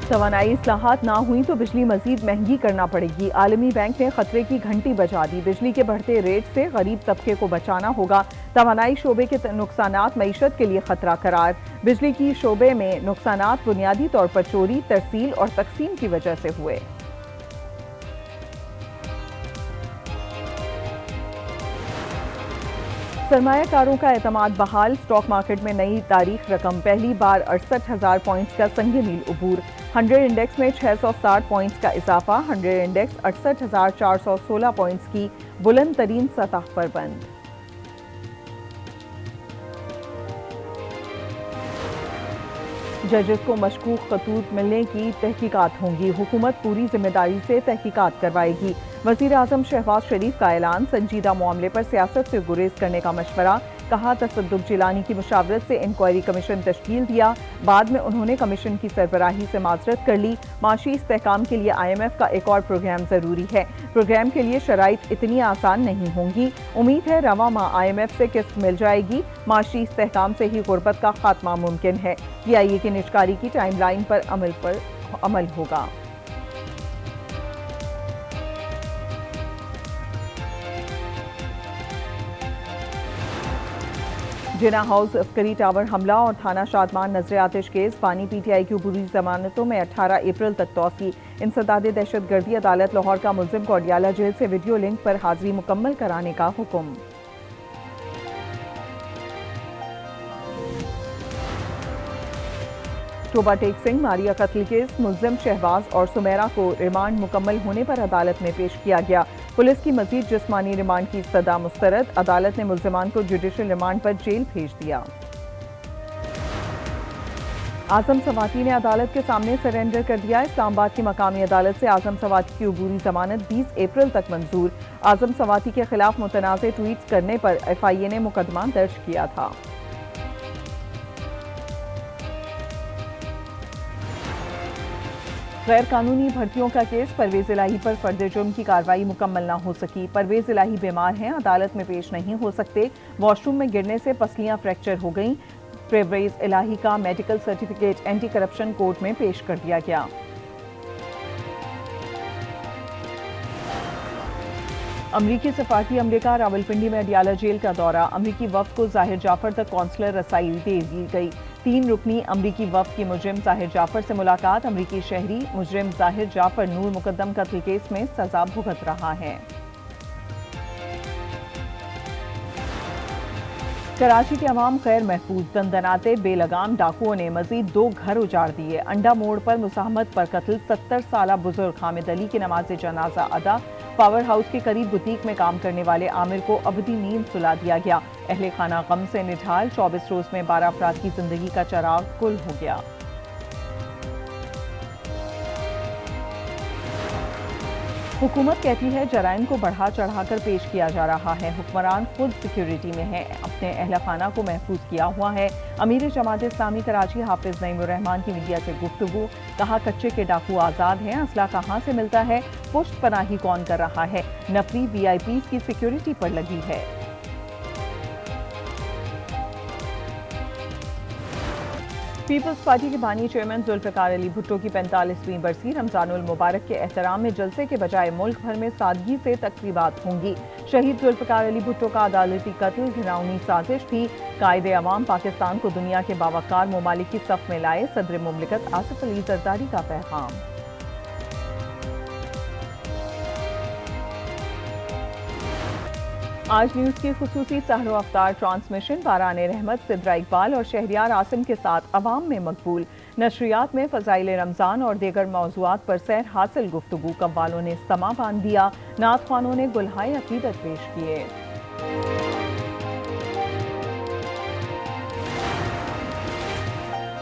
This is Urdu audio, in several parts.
توانائی اصلاحات نہ ہوئی تو بجلی مزید مہنگی کرنا پڑے گی۔ عالمی بینک نے خطرے کی گھنٹی بجا دی۔ بجلی کے بڑھتے ریٹ سے غریب طبقے کو بچانا ہوگا۔ توانائی شعبے کے نقصانات معیشت کے لیے خطرہ قرار۔ بجلی کی شعبے میں نقصانات بنیادی طور پر چوری، ترسیل اور تقسیم کی وجہ سے ہوئے۔ سرمایہ کاروں کا اعتماد بحال، اسٹاک مارکیٹ میں نئی تاریخ رقم، پہلی بار 68,000 پوائنٹس کا سنگ میل عبور، 100 انڈیکس میں 660 پوائنٹس کا اضافہ، 100 انڈیکس 68,416 پوائنٹس کی بلند ترین سطح پر بند۔ ججز کو مشکوک خطوط ملنے کی تحقیقات ہوں گی، حکومت پوری ذمہ داری سے تحقیقات کروائے گی۔ وزیر اعظم شہباز شریف کا اعلان، سنجیدہ معاملے پر سیاست سے گریز کرنے کا مشورہ، کہا تصدق جیلانی کی مشاورت سے انکوائری کمیشن تشکیل دیا، بعد میں انہوں نے کمیشن کی سربراہی سے معذرت کر لی۔ معاشی استحکام کے لیے IMF کا ایک اور پروگرام ضروری ہے، پروگرام کے لیے شرائط اتنی آسان نہیں ہوں گی، امید ہے رواں ماہ IMF سے قسط مل جائے گی، معاشی استحکام سے ہی غربت کا خاتمہ ممکن ہے، PIA کی نجکاری کی ٹائم لائن پر عمل ہوگا۔ جناح ہاؤس عسکری ٹاور حملہ اور تھانہ شادمان نظر آتش کیس، بانی PTI کی عبوری ضمانتوں میں 18 اپریل تک توسیع، انسداد دہشت گردی عدالت لاہور کا ملزم کو اڈیالہ جیل سے ویڈیو لنک پر حاضری مکمل کرانے کا حکم۔ توبہ ٹیک سنگھ ماریہ قتل کیس، ملزم شہباز اور سمیرہ کو ریمانڈ مکمل ہونے پر عدالت میں پیش کیا گیا، پولیس کی مزید جسمانی ریمانڈ کی استدعا مسترد، عدالت نے ملزمان کو جوڈیشل ریمانڈ پر جیل بھیج دیا۔ اعظم سواتی نے عدالت کے سامنے سرنڈر کر دیا، اسلام آباد کی مقامی عدالت سے اعظم سواتی کی عبوری ضمانت 20 اپریل تک منظور، اعظم سواتی کے خلاف متنازع ٹویٹس کرنے پر FIA نے مقدمہ درج کیا تھا۔ غیر قانونی بھرتیوں کا کیس، پرویز الہی پر فرد جرم کی کارروائی مکمل نہ ہو سکی، پرویز الہی بیمار ہیں، عدالت میں پیش نہیں ہو سکتے، واش روم میں گرنے سے پسلیاں فریکچر ہو گئیں، پرویز الہی کا medical certificate anti corruption court میں پیش کر دیا گیا۔ امریکی سفارتی عملے کا راولپنڈی میں اڈیالہ جیل کا دورہ، امریکی وفد کو ظاہر جعفر تک کونسلر رسائی دے دی گئی، 3 رکنی امریکی وفد کی مجرم ظاہر جعفر سے ملاقات، امریکی شہری مجرم ظاہر جعفر نور مقدم قتل کیس میں سزا بھگت رہا ہے۔ کراچی کے عوام غیر محفوظ، دندناتے بے لگام ڈاکوؤں نے مزید 2 گھر اجاڑ دیے، انڈا موڑ پر مزاحمت پر قتل، 70 سالہ بزرگ حامد علی کی نماز جنازہ ادا، پاور ہاؤس کے قریب بوتیک میں کام کرنے والے عامر کو ابدی نیند سلا دیا گیا، اہل خانہ غم سے نڈھال، 24 روز میں 12 افراد کی زندگی کا چراغ گل ہو گیا۔ حکومت کہتی ہے جرائم کو بڑھا چڑھا کر پیش کیا جا رہا ہے، حکمران خود سیکیورٹی میں ہے، اپنے اہل خانہ کو محفوظ کیا ہوا ہے، امیر جماعت اسلامی کراچی حافظ نعیم الرحمان کی میڈیا سے گفتگو، کہا کچے کے ڈاکو آزاد ہیں، اسلحہ کہاں سے ملتا ہے، پشت پناہی کون کر رہا ہے، نفری VIPs کی سیکیورٹی پر لگی ہے۔ پیپلز پارٹی کے بانی چیئرمین ذوالفقار علی بھٹو کی 45ویں برسی رمضان المبارک کے احترام میں جلسے کے بجائے ملک بھر میں سادگی سے تقریبات ہوں گی، شہید ذوالفقار علی بھٹو کا عدالتی قتل گھناؤنی سازش تھی، قائد عوام پاکستان کو دنیا کے باوقار ممالک کی صف میں لائے، صدر مملکت آصف علی زرداری کا پیغام۔ آج نیوز کی خصوصی سحر و افطار ٹرانسمیشن باران رحمت سدرہ اقبال اور شہریار عاصم کے ساتھ عوام میں مقبول، نشریات میں فضائل رمضان اور دیگر موضوعات پر سیر حاصل گفتگو، قوالوں نے سماں باندھ دیا، نعت خوانوں نے گلہائے عقیدت پیش کیے۔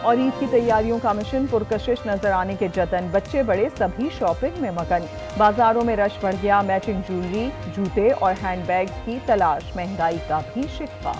اور عید کی تیاریوں کا مشن پرکشش نظر آنے کے جتن، بچے بڑے سبھی شاپنگ میں مگن، بازاروں میں رش بڑھ گیا، میچنگ جویلری، جوتے اور ہینڈ بیگز کی تلاش، مہنگائی کا بھی شکوہ۔